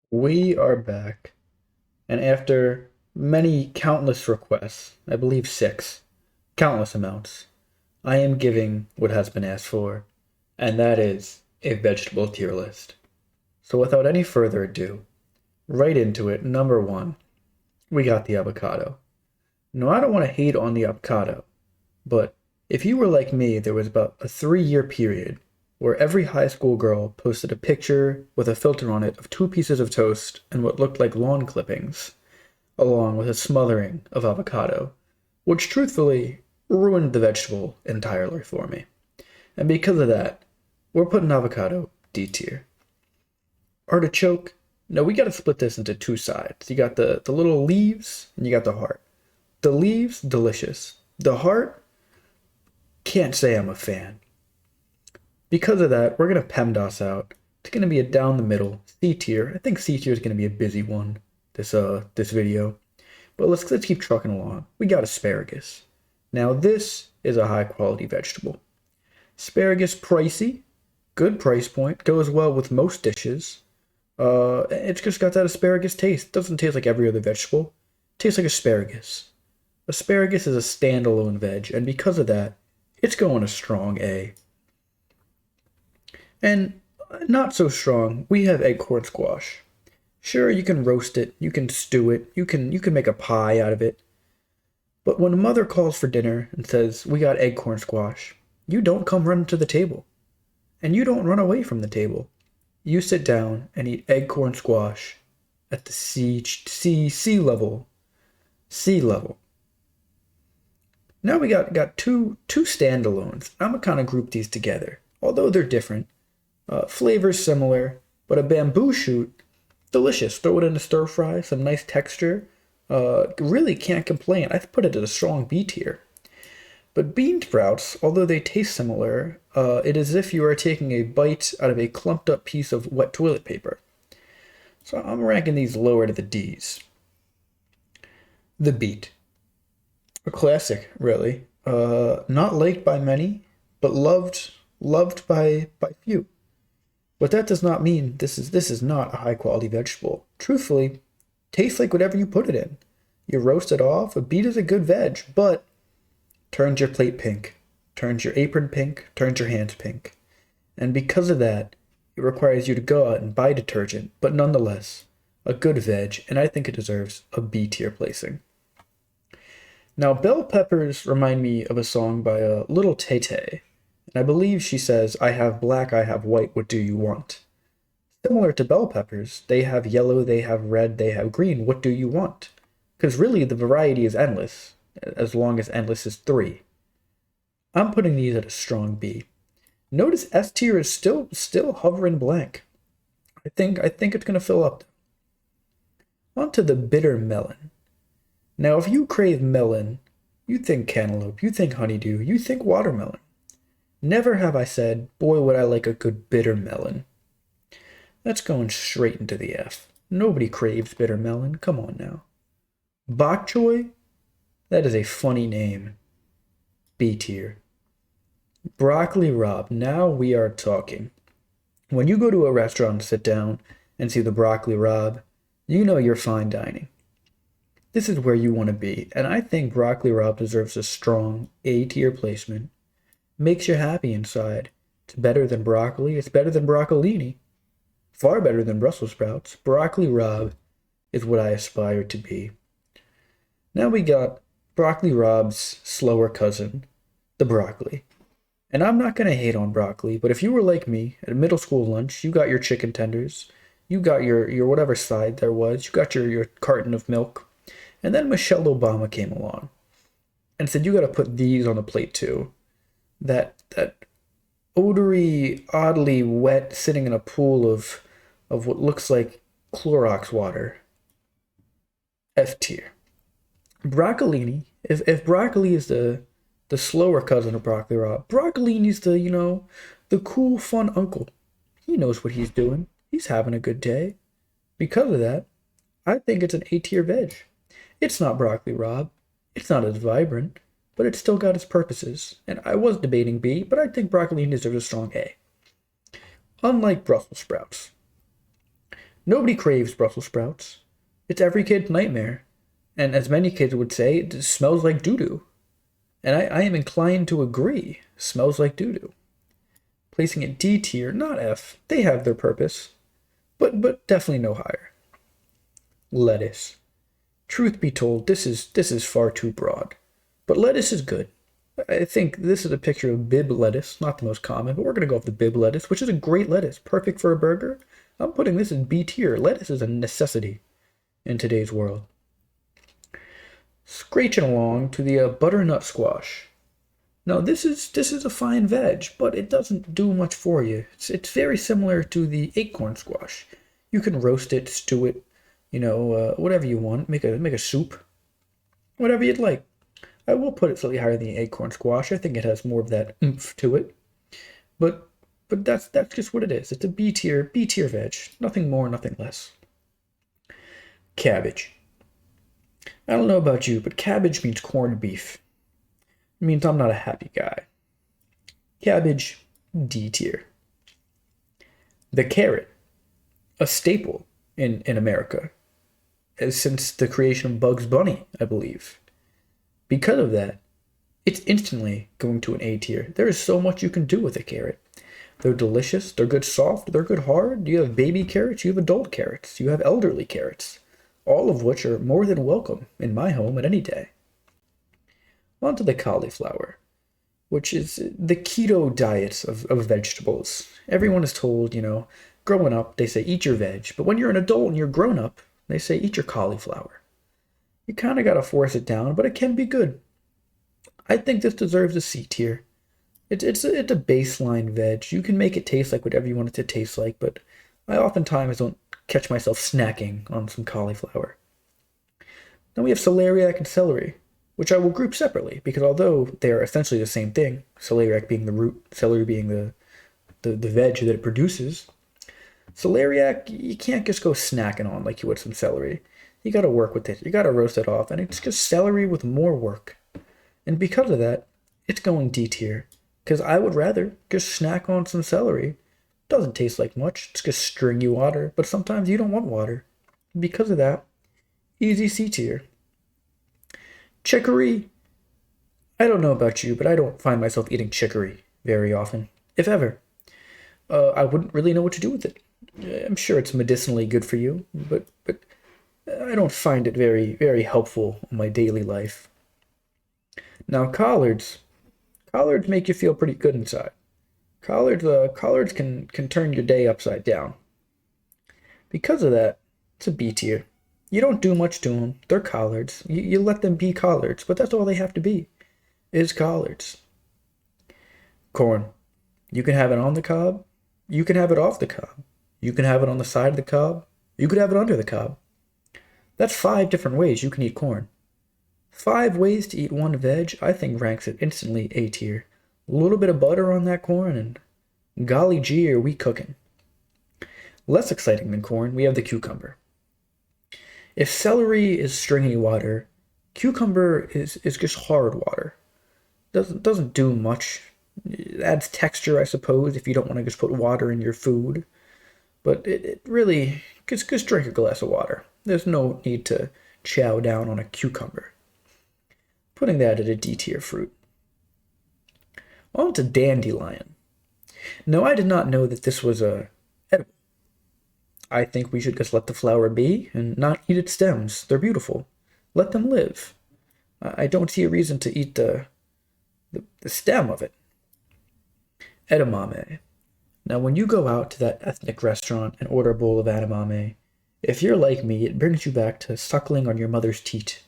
We are back, and after many countless requests, I believe six, countless amounts, I am giving what has been asked for, and that is a vegetable tier list. So without any further ado, right into it, number one, we got the avocado. Now, I don't want to hate on the avocado, but if you were like me, there was about a 3 year period where every high school girl posted a picture with a filter on it of two pieces of toast and what looked like lawn clippings, along with a smothering of avocado, which truthfully ruined the vegetable entirely for me. And because of that, we're putting avocado D tier. Artichoke, no, we gotta split this into two sides. You got the little leaves and you got the heart. The leaves, delicious. The heart, can't say I'm a fan. Because of that, we're gonna PEMDAS out. It's gonna be a down the middle C tier. I think C tier is gonna be a busy one this video. But let's keep trucking along. We got asparagus. Now this is a high quality vegetable. Asparagus pricey, good price point, goes well with most dishes. It's just got that asparagus taste. Doesn't taste like every other vegetable. Tastes like asparagus. Asparagus is a standalone veg, and because of that, it's going a strong A. And not so strong, we have acorn squash. Sure, you can roast it, you can stew it, you can make a pie out of it. But when a mother calls for dinner and says, "We got acorn squash," you don't come running to the table. And you don't run away from the table. You sit down and eat acorn squash at the sea level. Sea level. Now we got two standalones. I'm gonna kind of group these together, although they're different. Flavors similar, but a bamboo shoot, delicious. Throw it in a stir fry, some nice texture. Really can't complain. I've put it at a strong B tier. But bean sprouts, although they taste similar, it is as if you are taking a bite out of a clumped up piece of wet toilet paper. So I'm ranking these lower to the D's. The beet, a classic, really. Not liked by many, but loved by few. But that does not mean this is not a high quality vegetable. Truthfully, tastes like whatever you put it in. You roast it off. A beet is a good veg, but turns your plate pink, turns your apron pink, turns your hands pink. And because of that, it requires you to go out and buy detergent, but nonetheless, a good veg, and I think it deserves a B tier placing. Now, bell peppers remind me of a song by a Little Tay Tay, and I believe she says, "I have black, I have white, what do you want?" Similar to bell peppers, they have yellow, they have red, they have green, what do you want? Because really, the variety is endless, as long as endless is three. I'm putting these at a strong B. Notice S tier is still hovering blank. I think it's gonna fill up. On to the bitter melon. Now, if you crave melon, you think cantaloupe, you think honeydew, you think watermelon. Never have I said, boy, would I like a good bitter melon. That's going straight into the F. Nobody craves bitter melon. Come on now. Bok choy? That is a funny name. B tier. Broccoli rabe. Now we are talking. When you go to a restaurant and sit down and see the broccoli rabe, you know you're fine dining. This is where you want to be, and I think broccoli rabe deserves a strong A tier placement. Makes you happy inside. It's better than broccoli. It's better than broccolini. Far better than Brussels sprouts. Broccoli rabe is what I aspire to be. Now we got broccoli rabe's slower cousin, the broccoli. And I'm not going to hate on broccoli, but if you were like me at middle school lunch, you got your chicken tenders, you got your whatever side there was, you got your carton of milk, and then Michelle Obama came along and said, you got to put these on the plate too. That odory, oddly wet, sitting in a pool of what looks like Clorox water. F tier. Broccolini. If broccoli is the slower cousin of broccoli raw, broccolini's the cool, fun uncle. He knows what he's doing. He's having a good day. Because of that, I think it's an A tier veg. It's not broccoli raw. It's not as vibrant, but it's still got its purposes. And I was debating B, but I think broccolini deserves a strong A. Unlike Brussels sprouts, Nobody craves Brussels sprouts. It's every kid's nightmare. And as many kids would say, it smells like doo-doo. And I am inclined to agree. Smells like doo-doo. Placing it D tier, not F. They have their purpose. But definitely no higher. Lettuce. Truth be told, this is far too broad. But lettuce is good. I think this is a picture of Bibb lettuce, not the most common, but we're going to go with the Bibb lettuce, which is a great lettuce, perfect for a burger. I'm putting this in B tier. Lettuce is a necessity in today's world. Scratching along to the butternut squash. Now this is a fine veg, but it doesn't do much for you. It's very similar to the acorn squash. You can roast it, stew it, whatever you want. Make a soup, whatever you'd like. I will put it slightly higher than the acorn squash. I think it has more of that oomph to it. But that's just what it is. It's a B tier veg. Nothing more, nothing less. Cabbage. I don't know about you, but cabbage means corned beef. It means I'm not a happy guy. Cabbage, D tier. The carrot, a staple in America, since the creation of Bugs Bunny, I believe. Because of that, it's instantly going to an A tier. There is so much you can do with a carrot. They're delicious, they're good soft, they're good hard. You have baby carrots, you have adult carrots, you have elderly carrots, all of which are more than welcome in my home at any day. On to the cauliflower, which is the keto diet of vegetables. Everyone is told, growing up, they say eat your veg, but when you're an adult and you're grown up, they say eat your cauliflower. You kind of got to force it down, but it can be good. I think this deserves a C tier. It's a baseline veg. You can make it taste like whatever you want it to taste like, but I oftentimes don't catch myself snacking on some cauliflower. Then we have celeriac and celery, which I will group separately, because although they are essentially the same thing, celeriac being the root, celery being the veg that it produces, celeriac, you can't just go snacking on like you would some celery. You gotta work with it. You gotta roast it off, and it's just celery with more work. And because of that, it's going D tier. Because I would rather just snack on some celery. Doesn't taste like much. It's just stringy water, but sometimes you don't want water. Because of that, easy C tier. Chicory. I don't know about you, but I don't find myself eating chicory very often, if ever. I wouldn't really know what to do with it. I'm sure it's medicinally good for you, but I don't find it very, very helpful in my daily life. Now, collards make you feel pretty good inside. Collards can turn your day upside down. Because of that, it's a B tier. You don't do much to them. They're collards. You let them be collards, but that's all they have to be, is collards. Corn. You can have it on the cob. You can have it off the cob. You can have it on the side of the cob. You could have it under the cob. That's 5 different ways you can eat corn. 5 ways to eat one veg, I think ranks it instantly A tier. A little bit of butter on that corn, and golly gee, are we cooking. Less exciting than corn, we have the cucumber. If celery is stringy water, cucumber is just hard water. Doesn't do much. It adds texture, I suppose, if you don't want to just put water in your food. But it really, just drink a glass of water. There's no need to chow down on a cucumber. Putting that at a D tier fruit. On to dandelion. No, I did not know that this was edible. I think we should just let the flower be and not eat its stems. They're beautiful. Let them live. I don't see a reason to eat the stem of it. Edamame. Now, when you go out to that ethnic restaurant and order a bowl of edamame, if you're like me, it brings you back to suckling on your mother's teat.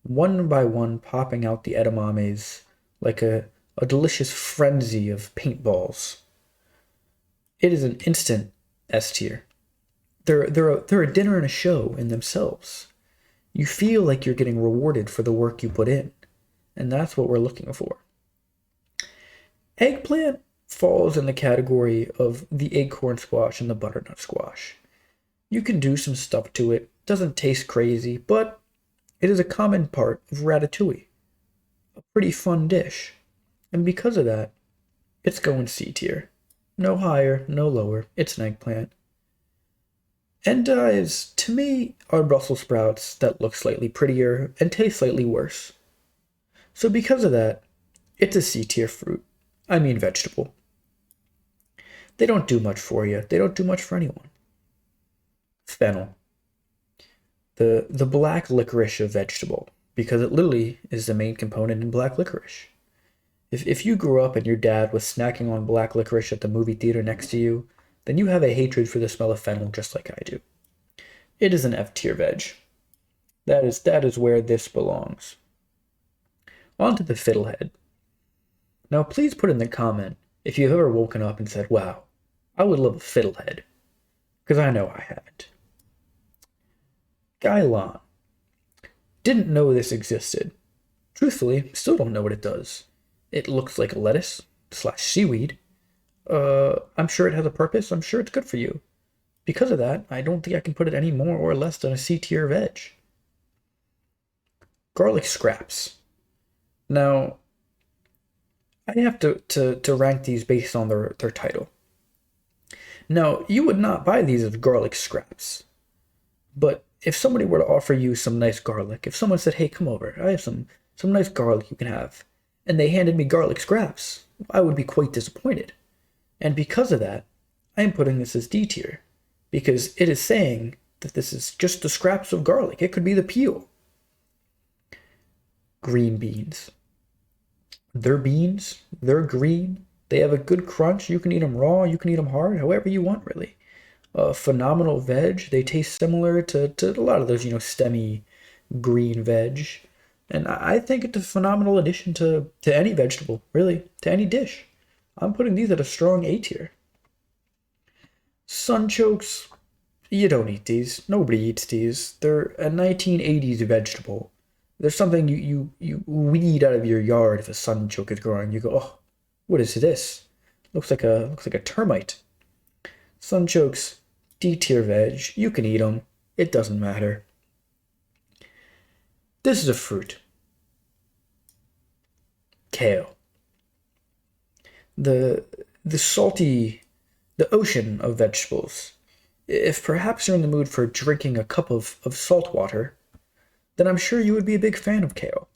One by one popping out the edamames like a delicious frenzy of paintballs. It is an instant S tier. They're a dinner and a show in themselves. You feel like you're getting rewarded for the work you put in, and that's what we're looking for. Eggplant falls in the category of the acorn squash and the butternut squash. You can do some stuff to it. Doesn't taste crazy, but it is a common part of ratatouille. A pretty fun dish. And because of that, it's going C tier. No higher, no lower. It's an eggplant. Endives, to me, are Brussels sprouts that look slightly prettier and taste slightly worse. So because of that, it's a C tier fruit. I mean vegetable. They don't do much for you. They don't do much for anyone. Fennel. The black licorice of vegetable, because it literally is the main component in black licorice. If you grew up and your dad was snacking on black licorice at the movie theater next to you, then you have a hatred for the smell of fennel just like I do. It is an F tier veg. That is where this belongs. On to the fiddlehead. Now please put in the comment if you've ever woken up and said, wow, I would love a fiddlehead. Because I know I haven't. Gailan. Didn't know this existed. Truthfully, still don't know what it does. It looks like a lettuce slash seaweed. I'm sure it has a purpose. I'm sure it's good for you. Because of that, I don't think I can put it any more or less than a C tier veg. Garlic scraps. Now, I have to rank these based on their title. Now, you would not buy these as garlic scraps. But if somebody were to offer you some nice garlic, if someone said, hey, come over, I have some nice garlic you can have, and they handed me garlic scraps, I would be quite disappointed. And because of that, I am putting this as D tier, because it is saying that this is just the scraps of garlic. It could be the peel. Green beans. They're beans, they're green, they have a good crunch. You can eat them raw, you can eat them hard, however you want, really. Phenomenal veg. They taste similar to a lot of those, stemmy green veg. And I think it's a phenomenal addition to any vegetable, really, to any dish. I'm putting these at a strong A tier. Sunchokes, you don't eat these. Nobody eats these. They're a 1980s vegetable. There's something you weed out of your yard if a sunchoke is growing. You go, oh, what is this? Looks like a termite. Sunchokes, D tier veg. You can eat them. It doesn't matter. This is a fruit. Kale. The salty, the ocean of vegetables. If perhaps you're in the mood for drinking a cup of salt water, then I'm sure you would be a big fan of kale.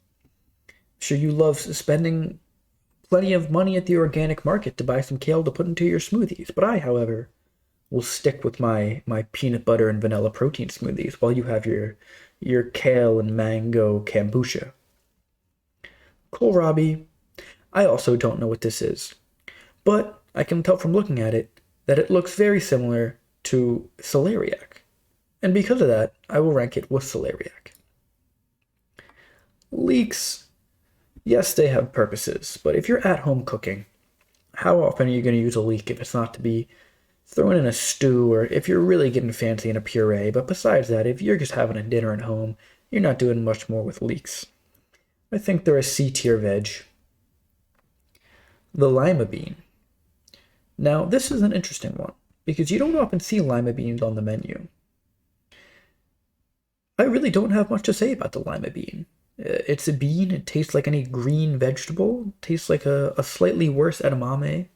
I'm sure you love spending plenty of money at the organic market to buy some kale to put into your smoothies. But I, however, will stick with my peanut butter and vanilla protein smoothies while you have your kale and mango kombucha. Kohlrabi, I also don't know what this is, but I can tell from looking at it that it looks very similar to celeriac, and because of that, I will rank it with celeriac. Leeks, yes, they have purposes, but if you're at home cooking, how often are you going to use a leek if it's not to be thrown in a stew, or if you're really getting fancy in a puree? But besides that, if you're just having a dinner at home, you're not doing much more with leeks. I think they're a C tier veg. The lima bean. Now, this is an interesting one, because you don't often see lima beans on the menu. I really don't have much to say about the lima bean. It's a bean. It tastes like any green vegetable. It tastes like a slightly worse edamame.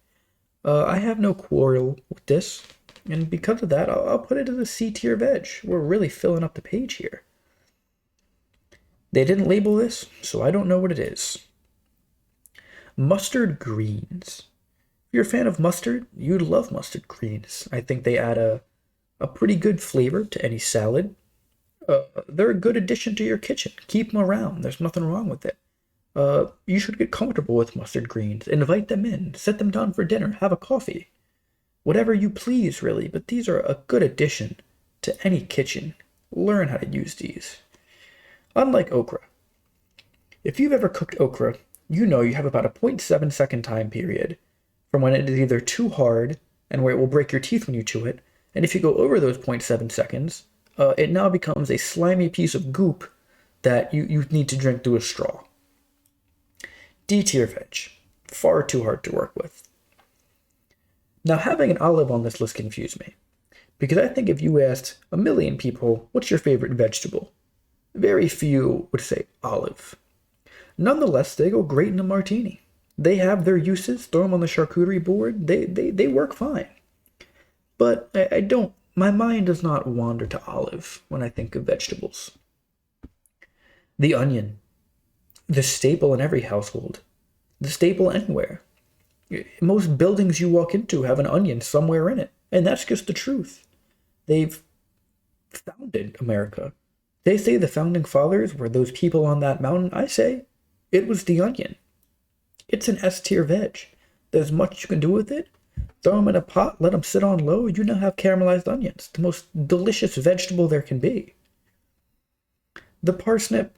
I have no quarrel with this, and because of that, I'll put it as a C tier veg. We're really filling up the page here. They didn't label this, so I don't know what it is. Mustard greens. If you're a fan of mustard, you'd love mustard greens. I think they add a pretty good flavor to any salad. They're a good addition to your kitchen. Keep them around. There's nothing wrong with it. You should get comfortable with mustard greens. Invite them in. Sit them down for dinner. Have a coffee. Whatever you please, really. But these are a good addition to any kitchen. Learn how to use these. Unlike okra. If you've ever cooked okra, you know you have about a 0.7 second time period from when it is either too hard and where it will break your teeth when you chew it, and if you go over those 0.7 seconds, it now becomes a slimy piece of goop that you need to drink through a straw. D tier veg. Far too hard to work with. Now, having an olive on this list confused me, because I think if you asked a million people, what's your favorite vegetable? Very few would say olive. Nonetheless, they go great in a martini. They have their uses. Throw them on the charcuterie board. They work fine. But I don't my mind does not wander to olive when I think of vegetables. The onion, the staple in every household, the staple anywhere. Most buildings you walk into have an onion somewhere in it, and that's just the truth. They've founded America. They say the founding fathers were those people on that mountain. I say it was the onion. It's an S tier veg. There's much you can do with it. Throw them in a pot, let them sit on low, you now have caramelized onions, the most delicious vegetable there can be. The parsnip,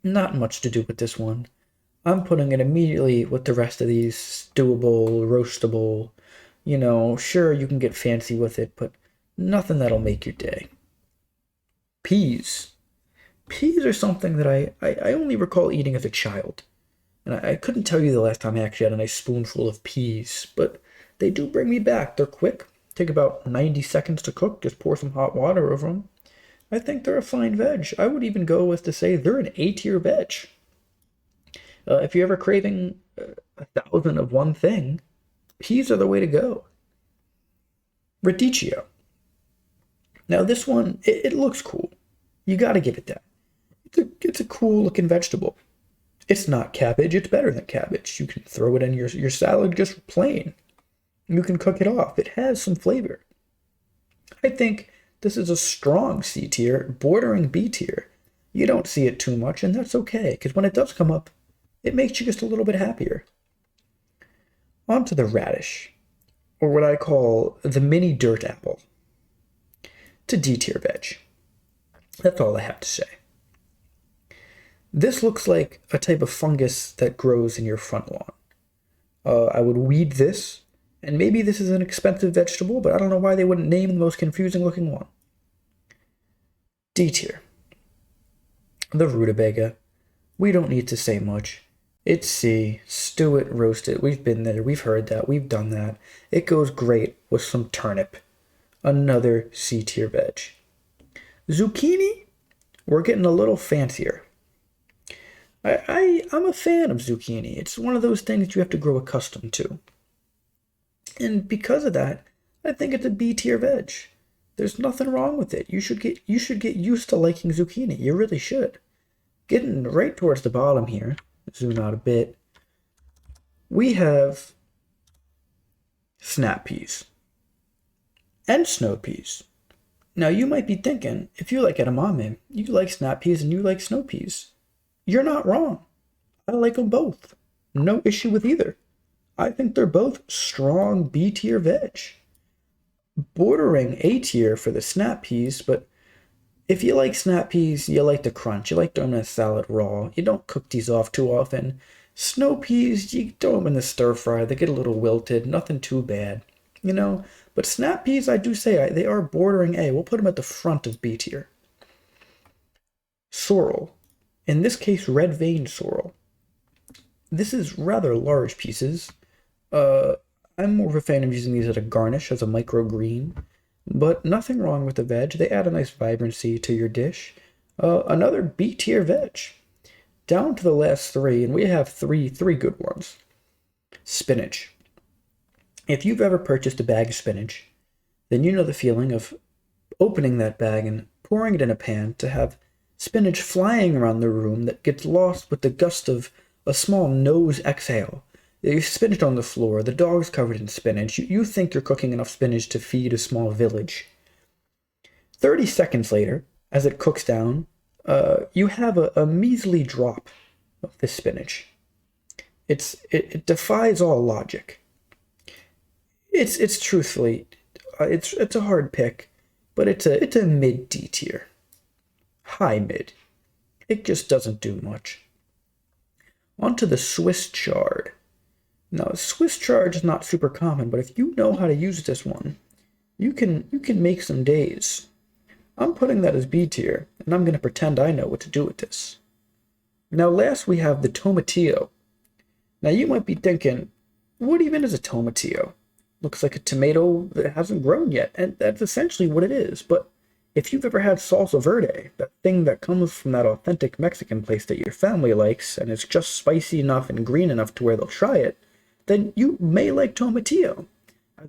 not much to do with this one. I'm putting it immediately with the rest of these stewable, roastable. Sure, you can get fancy with it, but nothing that'll make your day. Peas. Peas are something that I only recall eating as a child. And I couldn't tell you the last time I actually had a nice spoonful of peas, but they do bring me back. They're quick, take about 90 seconds to cook, just pour some hot water over them. I think they're a fine veg. I would even go with to say they're an A-tier veg. If you're ever craving 1,000 of one thing, peas are the way to go. Radicchio. Now this one, it looks cool. You gotta give it that. It's a cool looking vegetable. It's not cabbage, it's better than cabbage. You can throw it in your salad just plain. You can cook it off. It has some flavor. I think this is a strong C tier, bordering B tier. You don't see it too much, and that's okay, because when it does come up, it makes you just a little bit happier. On to the radish, or what I call the mini dirt apple. It's a D tier veg. That's all I have to say. This looks like a type of fungus that grows in your front lawn. I would weed this, and maybe this is an expensive vegetable, but I don't know why they wouldn't name the most confusing looking one. D tier. The rutabaga. We don't need to say much. It's C. Stew it, roast it. We've been there. We've heard that. We've done that. It goes great with some turnip. Another C tier veg. Zucchini? We're getting a little fancier. I'm a fan of zucchini. It's one of those things you have to grow accustomed to. And because of that, I think it's a B tier veg. There's nothing wrong with it. You should get used to liking zucchini. You really should. Getting right towards the bottom here, zoom out a bit, we have snap peas and snow peas. Now you might be thinking, if you like edamame, you like snap peas and you like snow peas. You're not wrong. I like them both. No issue with either. I think they're both strong B tier veg. Bordering A tier for the snap peas, but if you like snap peas, you like the crunch. You like throwing them in a salad raw. You don't cook these off too often. Snow peas, you throw them in the stir fry. They get a little wilted. Nothing too bad. But snap peas, I do say, they are bordering A. We'll put them at the front of B tier. Sorrel. In this case, red-veined sorrel. This is rather large pieces. I'm more of a fan of using these as a garnish, as a microgreen. But nothing wrong with the veg. They add a nice vibrancy to your dish. Another B tier veg. Down to the last three, and we have three good ones. Spinach. If you've ever purchased a bag of spinach, then you know the feeling of opening that bag and pouring it in a pan to have spinach flying around the room that gets lost with the gust of a small nose exhale. There's spinach on the floor, the dog's covered in spinach. You think you're cooking enough spinach to feed a small village. 30 seconds later, as it cooks down, you have a measly drop of this spinach. It defies all logic. It's truthfully, it's a hard pick, but it's a mid D tier. High mid. It just doesn't do much. On to the Swiss chard. Now, Swiss chard is not super common, but if you know how to use this one, you can make some days. I'm putting that as B tier, and I'm going to pretend I know what to do with this. Now, last we have the tomatillo. Now, you might be thinking, what even is a tomatillo? Looks like a tomato that hasn't grown yet, and that's essentially what it is. But if you've ever had salsa verde, that thing that comes from that authentic Mexican place that your family likes, and it's just spicy enough and green enough to where they'll try it, then you may like tomatillo.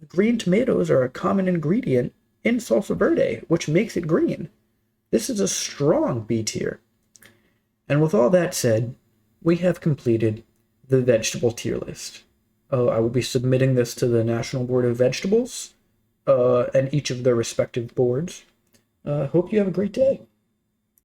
Green tomatoes are a common ingredient in salsa verde, which makes it green. This is a strong B tier. And with all that said, we have completed the vegetable tier list. I will be submitting this to the National Board of Vegetables and each of their respective boards. Hope you have a great day.